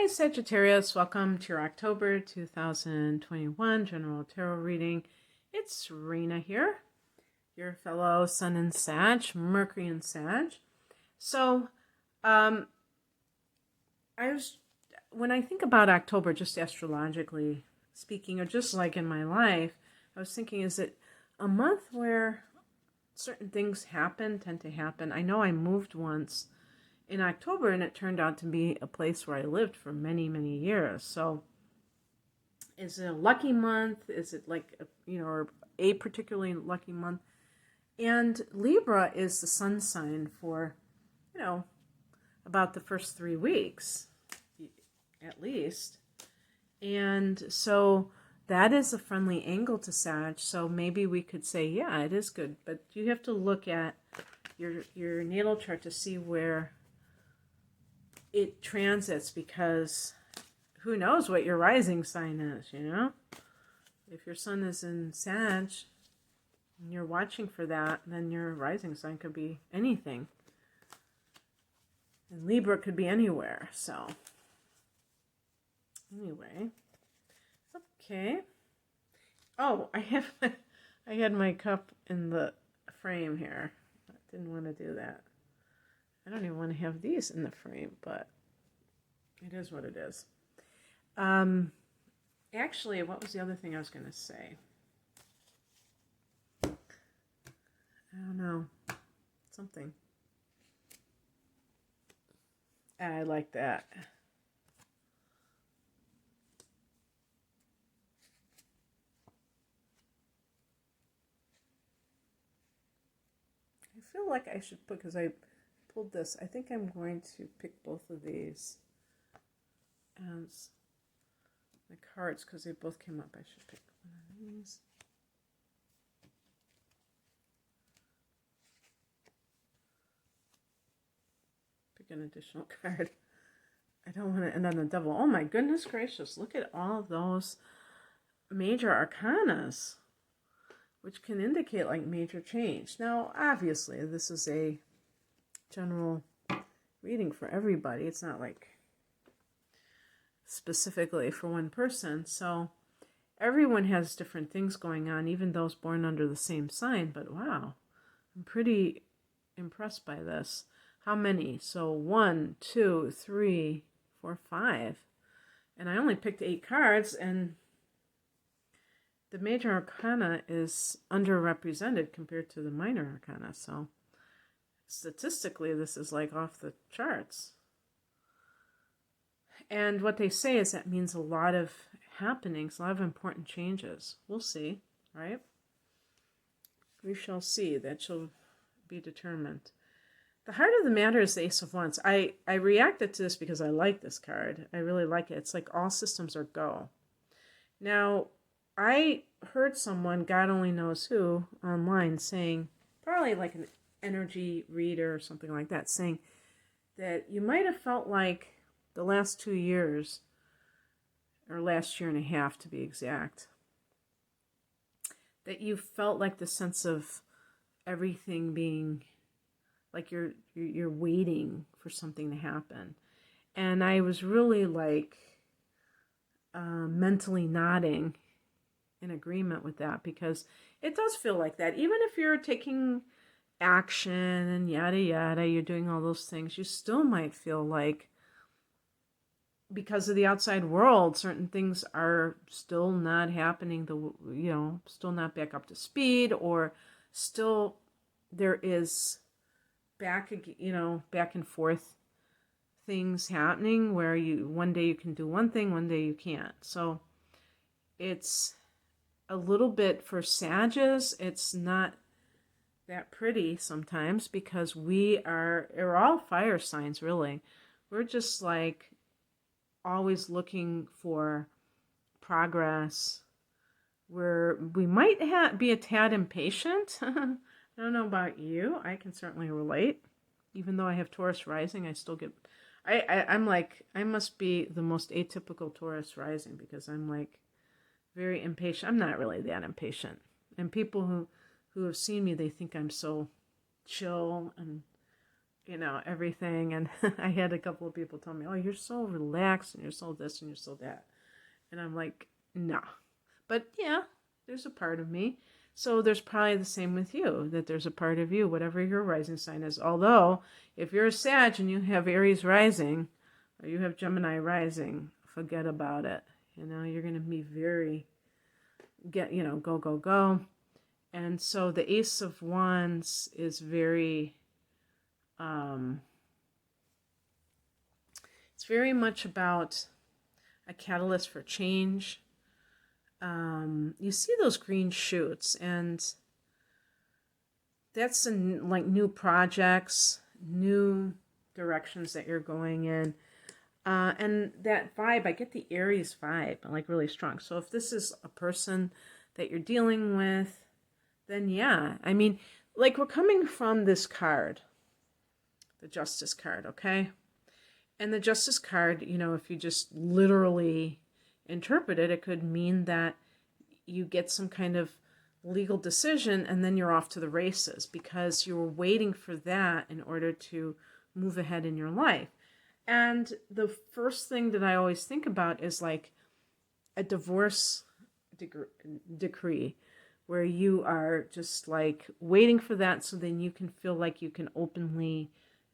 Hi Sagittarius, welcome to your October 2021 General Tarot reading. It's Rena here, your fellow Sun in Sag, Mercury in Sag. So, I was, when I think about October, just astrologically speaking, or just like in my life, I was thinking, is it a month where certain things tend to happen? I know I moved once in October, and it turned out to be a place where I lived for many, many years. So is it a lucky month? Is it like, or a particularly lucky month? And Libra is the sun sign for, about the first 3 weeks, at least. And so that is a friendly angle to Sag. So maybe we could say, yeah, it is good. But you have to look at your natal chart to see where it transits, because who knows what your rising sign is, If your sun is in Sag and you're watching for that, then your rising sign could be anything. And Libra could be anywhere, so. Anyway. Okay. Oh, I had my cup in the frame here. I didn't want to do that. I don't even want to have these in the frame, but it is what it is. Actually, what was the other thing I was going to say? I don't know. Something. I like that. I feel like I should put, because I pulled this, I think I'm going to pick both of these as the cards, because they both came up. I should pick one of these. Pick an additional card. I don't want to end on the devil. Oh my goodness gracious, look at all of those major arcanas, which can indicate like major change. Now, obviously, this is a general reading for everybody. It's not like specifically for one person. So everyone has different things going on, even those born under the same sign. But wow, I'm pretty impressed by this. How many? So 1, 2, 3, 4, 5. And I only picked 8 cards, and the major arcana is underrepresented compared to the minor arcana. So statistically, this is like off the charts. And what they say is that means a lot of happenings, a lot of important changes. We'll see, right? We shall see. That shall be determined. The heart of the matter is the Ace of Wands. I reacted to this because I like this card. I really like it. It's like all systems are go. Now, I heard someone, God only knows who, online saying, probably like an energy reader or something like that, saying that you might have felt like the last 2 years, or last year and a half to be exact, that you felt like the sense of everything being like you're waiting for something to happen. And I was really like mentally nodding in agreement with that, because it does feel like that. Even if you're taking action and yada yada, you're doing all those things, you still might feel like, because of the outside world, certain things are still not happening, still not back up to speed, or still there is back and forth things happening where one day you can do one thing, one day you can't. So it's a little bit, for Sages, it's not that pretty sometimes, because we're all fire signs, really. We're just like always looking for progress. We might be a tad impatient. I don't know about you. I can certainly relate. Even though I have Taurus rising, I still get... I'm like, I must be the most atypical Taurus rising, because I'm like very impatient. I'm not really that impatient. And people who have seen me, they think I'm so chill, and everything. And I had a couple of people tell me, oh, you're so relaxed and you're so this and you're so that. And I'm like, nah. But yeah, there's a part of me. So there's probably the same with you, that there's a part of you, whatever your rising sign is. Although, if you're a Sag and you have Aries rising, or you have Gemini rising, forget about it. You're going to be very, go, go, go. And so the Ace of Wands is very, it's very much about a catalyst for change. You see those green shoots, and that's like new projects, new directions that you're going in. And that vibe, I get the Aries vibe, like really strong. So if this is a person that you're dealing with, then yeah. I mean, like we're coming from this card, the Justice card, okay? And the Justice card, if you just literally interpret it, it could mean that you get some kind of legal decision and then you're off to the races because you were waiting for that in order to move ahead in your life. And the first thing that I always think about is like a divorce decree where you are just like waiting for that so then you can feel like you can openly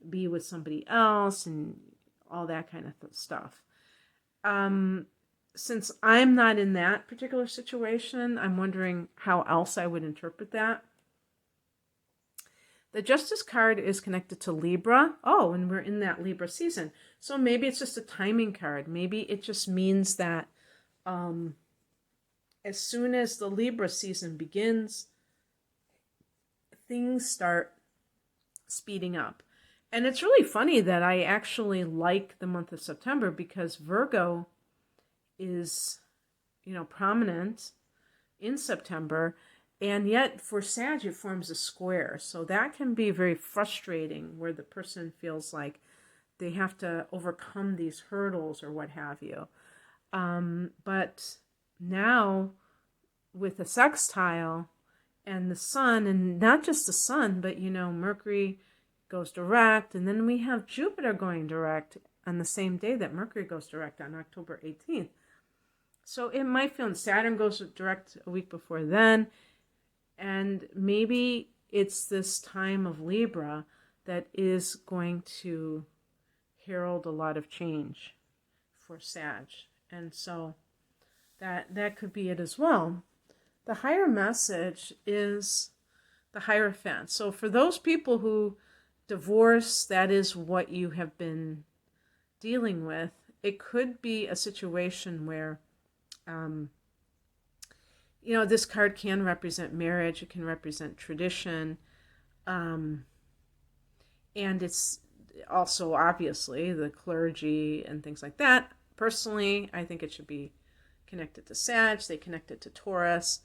be with somebody else and all that kind of stuff. Since I'm not in that particular situation, I'm wondering how else I would interpret that. The Justice card is connected to Libra. Oh, and we're in that Libra season. So maybe it's just a timing card. Maybe it just means that as soon as the Libra season begins, things start speeding up. And it's really funny that I actually like the month of September because Virgo is, prominent in September. And yet for Sag, it forms a square. So that can be very frustrating where the person feels like they have to overcome these hurdles or what have you. But now with the sextile and the sun, and not just the sun, but, Mercury goes direct. And then we have Jupiter going direct on the same day that Mercury goes direct on October 18th. So it might feel, and Saturn goes direct a week before then. And maybe it's this time of Libra that is going to herald a lot of change for Sag. And so that could be it as well. The higher message is the Hierophant. So for those people who divorce, that is what you have been dealing with. It could be a situation where this card can represent marriage. It can represent tradition. And it's also obviously the clergy and things like that. Personally, I think it should be connected to Sag. They connect it to Taurus.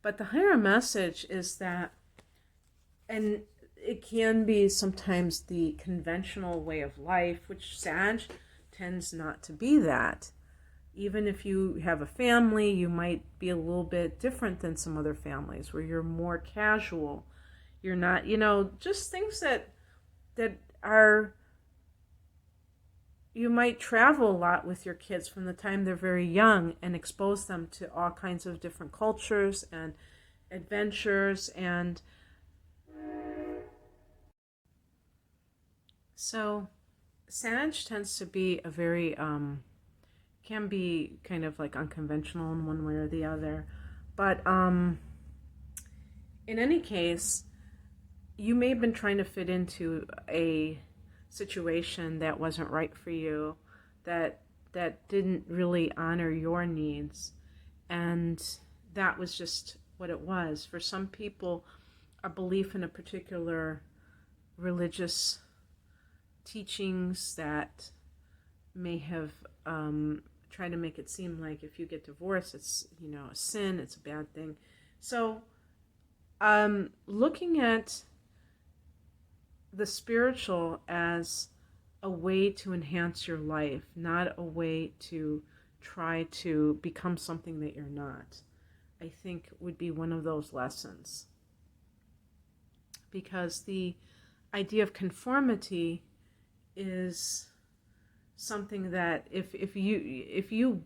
But the higher message is that, and it can be sometimes the conventional way of life, which Sag tends not to be that. Even if you have a family, you might be a little bit different than some other families where you're more casual. You're not, just things that are, you might travel a lot with your kids from the time they're very young and expose them to all kinds of different cultures and adventures. And so Sag tends to be a very, can be kind of like unconventional in one way or the other. But in any case, you may have been trying to fit into a situation that wasn't right for you, that didn't really honor your needs. And that was just what it was. For some people, a belief in a particular religious teachings that may have tried to make it seem like if you get divorced, it's, a sin, it's a bad thing. So looking at the spiritual as a way to enhance your life, not a way to try to become something that you're not, I think would be one of those lessons. Because the idea of conformity is something that if you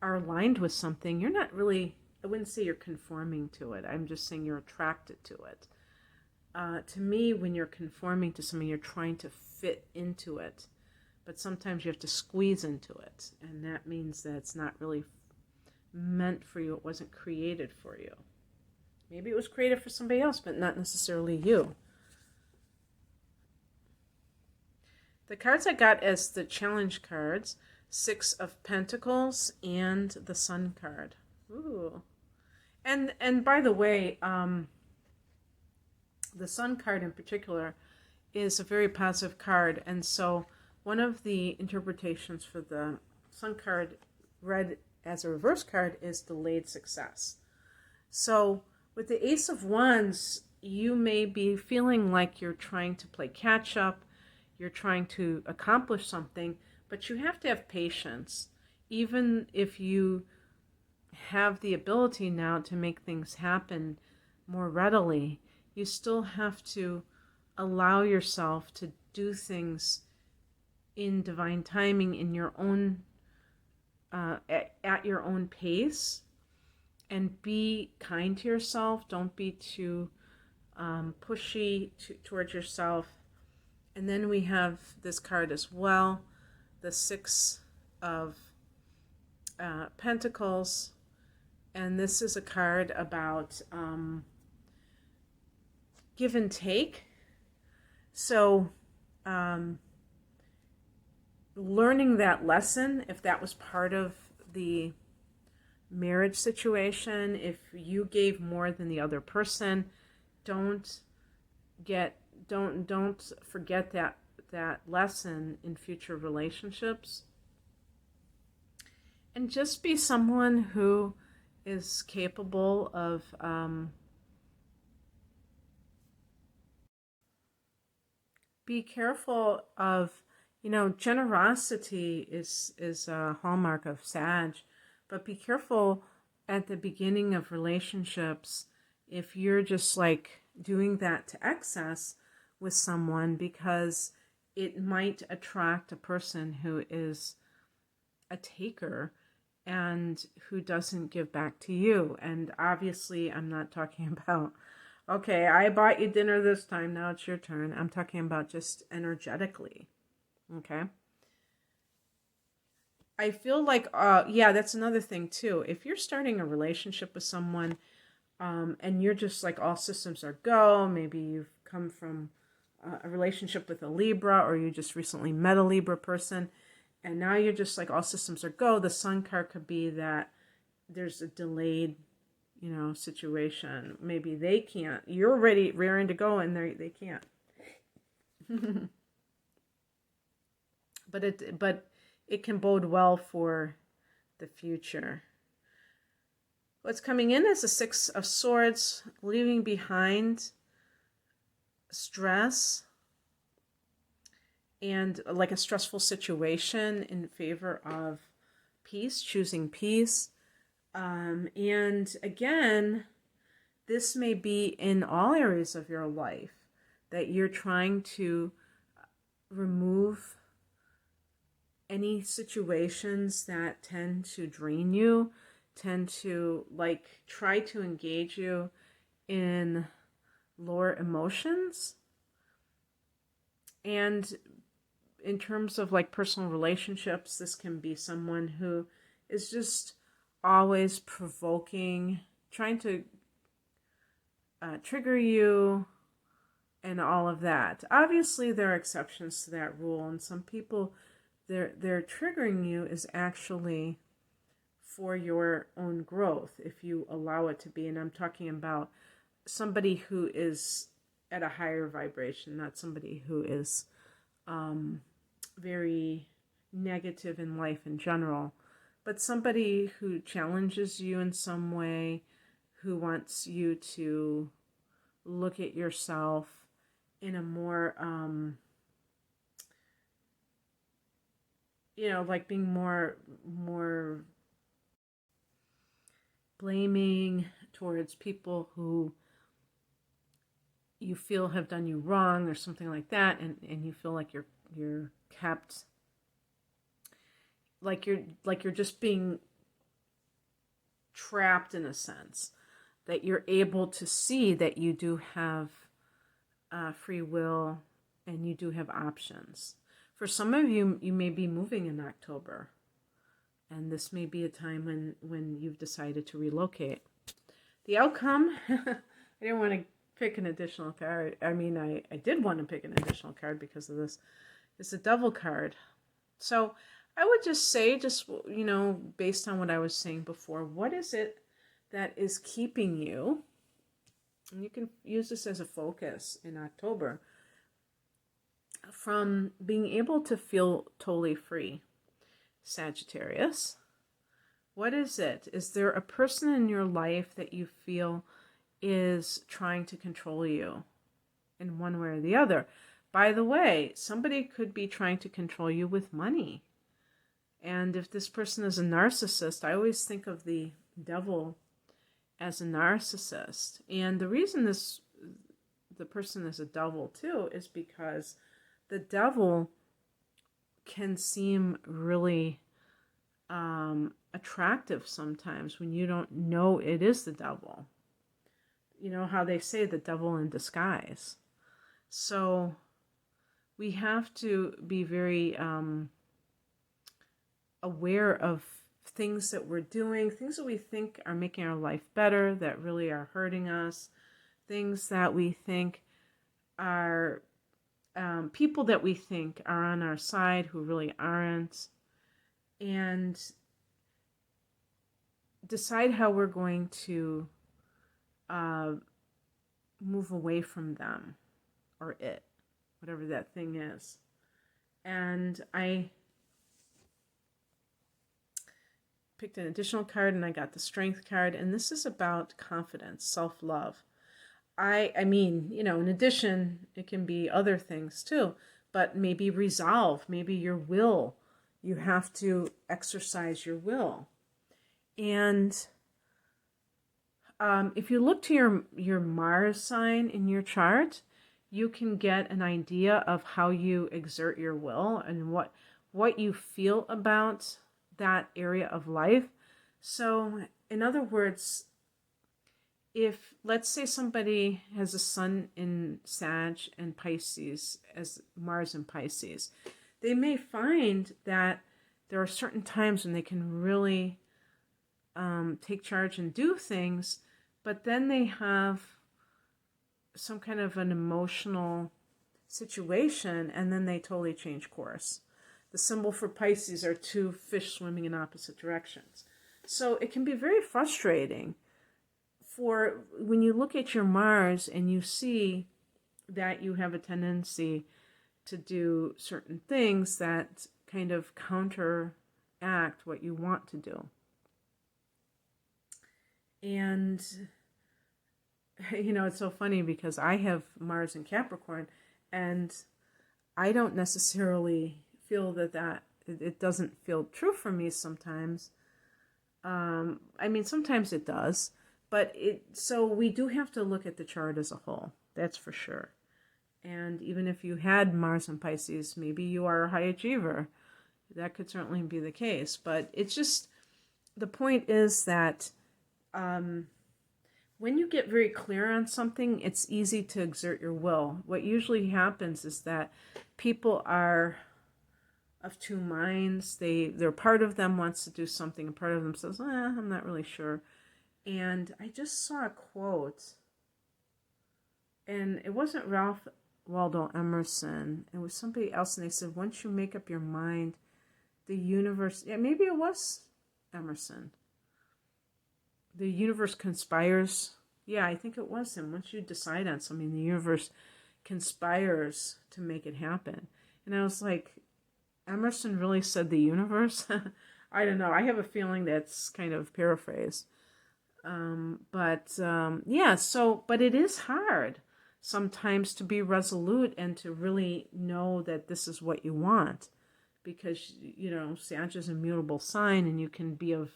are aligned with something, you're not really, I wouldn't say you're conforming to it. I'm just saying you're attracted to it. To me, when you're conforming to something, you're trying to fit into it. But sometimes you have to squeeze into it. And that means that it's not really meant for you. It wasn't created for you. Maybe it was created for somebody else, but not necessarily you. The cards I got as the challenge cards, Six of Pentacles and the Sun card. Ooh. And by the way, the Sun card in particular is a very positive card. And so one of the interpretations for the Sun card read as a reverse card is delayed success. So with the Ace of Wands, you may be feeling like you're trying to play catch up, you're trying to accomplish something, but you have to have patience. Even if you have the ability now to make things happen more readily, you still have to allow yourself to do things in divine timing, in your own at your own pace, and be kind to yourself. Don't be too pushy towards yourself. And then we have this card as well, the Six of Pentacles, and this is a card about give and take. So learning that lesson, if that was part of the marriage situation, if you gave more than the other person, don't forget that lesson in future relationships. And just be someone who is capable of be careful of, generosity is a hallmark of Sag, but be careful at the beginning of relationships if you're just like doing that to excess with someone, because it might attract a person who is a taker and who doesn't give back to you. And obviously I'm not talking about, okay, I bought you dinner this time, now it's your turn. I'm talking about just energetically. Okay. I feel like, that's another thing too. If you're starting a relationship with someone, and you're just like all systems are go, maybe you've come from a relationship with a Libra, or you just recently met a Libra person, and now you're just like all systems are go, the Sun card could be that there's a delayed, situation. Maybe they can't. You're ready, raring to go, and they can't. But it can bode well for the future. What's coming in is the Six of Swords, leaving behind stress and like a stressful situation in favor of peace, choosing peace. And again, this may be in all areas of your life that you're trying to remove any situations that tend to drain you, tend to try to engage you in lower emotions. And in terms of personal relationships, this can be someone who is just always provoking, trying to trigger you and all of that. Obviously there are exceptions to that rule, and some people, their triggering you is actually for your own growth if you allow it to be. And I'm talking about somebody who is at a higher vibration, not somebody who is very negative in life in general, but somebody who challenges you in some way, who wants you to look at yourself in a more being more blaming towards people who you feel have done you wrong or something like that, and you feel like you're kept, like you're just being trapped in a sense, that you're able to see that you do have free will and you do have options. For some of you, you may be moving in October, and this may be a time when you've decided to relocate. The outcome, I didn't want to pick an additional card. I mean, I did want to pick an additional card because of this. It's a Devil card. So I would just say, based on what I was saying before, what is it that is keeping you, and you can use this as a focus in October, from being able to feel totally free, Sagittarius? What is it? Is there a person in your life that you feel is trying to control you in one way or the other? By the way, somebody could be trying to control you with money. And if this person is a narcissist, I always think of the devil as a narcissist. And the reason the person is a devil too is because the devil can seem really attractive sometimes when you don't know it is the devil. You know how they say the devil in disguise. So we have to be very aware of things that we're doing, things that we think are making our life better, that really are hurting us, things that we think are people that we think are on our side who really aren't, and decide how we're going to move away from them or it, whatever that thing is. And I picked an additional card, and I got the Strength card, and this is about confidence, self-love. I mean, in addition, it can be other things too, but maybe resolve, maybe your will. You have to exercise your will. And if you look to your Mars sign in your chart, you can get an idea of how you exert your will and what you feel about that area of life. So, in other words, if, let's say, somebody has a sun in Sag and Pisces, as Mars in Pisces, they may find that there are certain times when they can really take charge and do things, but then they have some kind of an emotional situation, and then they totally change course. The symbol for Pisces are two fish swimming in opposite directions. So it can be very frustrating for when you look at your Mars and you see that you have a tendency to do certain things that kind of counteract what you want to do. And, it's so funny because I have Mars in Capricorn, and I don't necessarily feel that it doesn't feel true for me sometimes. I mean, sometimes it does, but so we do have to look at the chart as a whole. That's for sure. And even if you had Mars in Pisces, maybe you are a high achiever. That could certainly be the case. But it's just, the point is that when you get very clear on something, it's easy to exert your will. What usually happens is that people are of two minds. They're part of them wants to do something, and part of them says, I'm not really sure. And I just saw a quote, and it wasn't Ralph Waldo Emerson. It was somebody else, and they said, once you make up your mind, the universe, maybe it was Emerson. The universe conspires. Yeah, I think it was him. Once you decide on something, the universe conspires to make it happen. And I was like, Emerson really said the universe? I don't know. I have a feeling that's kind of paraphrased. But it is hard sometimes to be resolute and to really know that this is what you want. Because, Sag is a mutable sign, and you can be of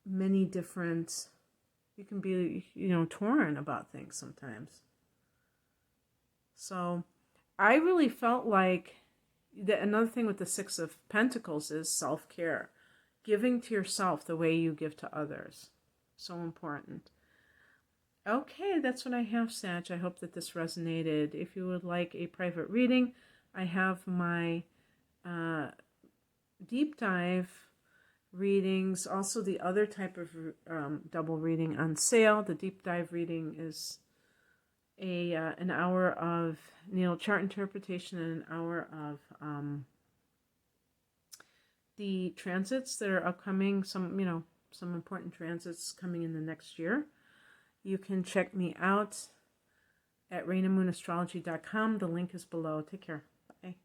many different, you can be, torn about things sometimes. So I really felt like that another thing with the Six of Pentacles is self-care. Giving to yourself the way you give to others. So important. Okay, that's what I have, Sag. I hope that this resonated. If you would like a private reading, I have my deep dive readings, also the other type of double reading on sale. The deep dive reading is an hour of natal chart interpretation and an hour of the transits that are upcoming, some important transits coming in the next year. You can check me out at rainamoonastrology.com. The link is below. Take care. Bye.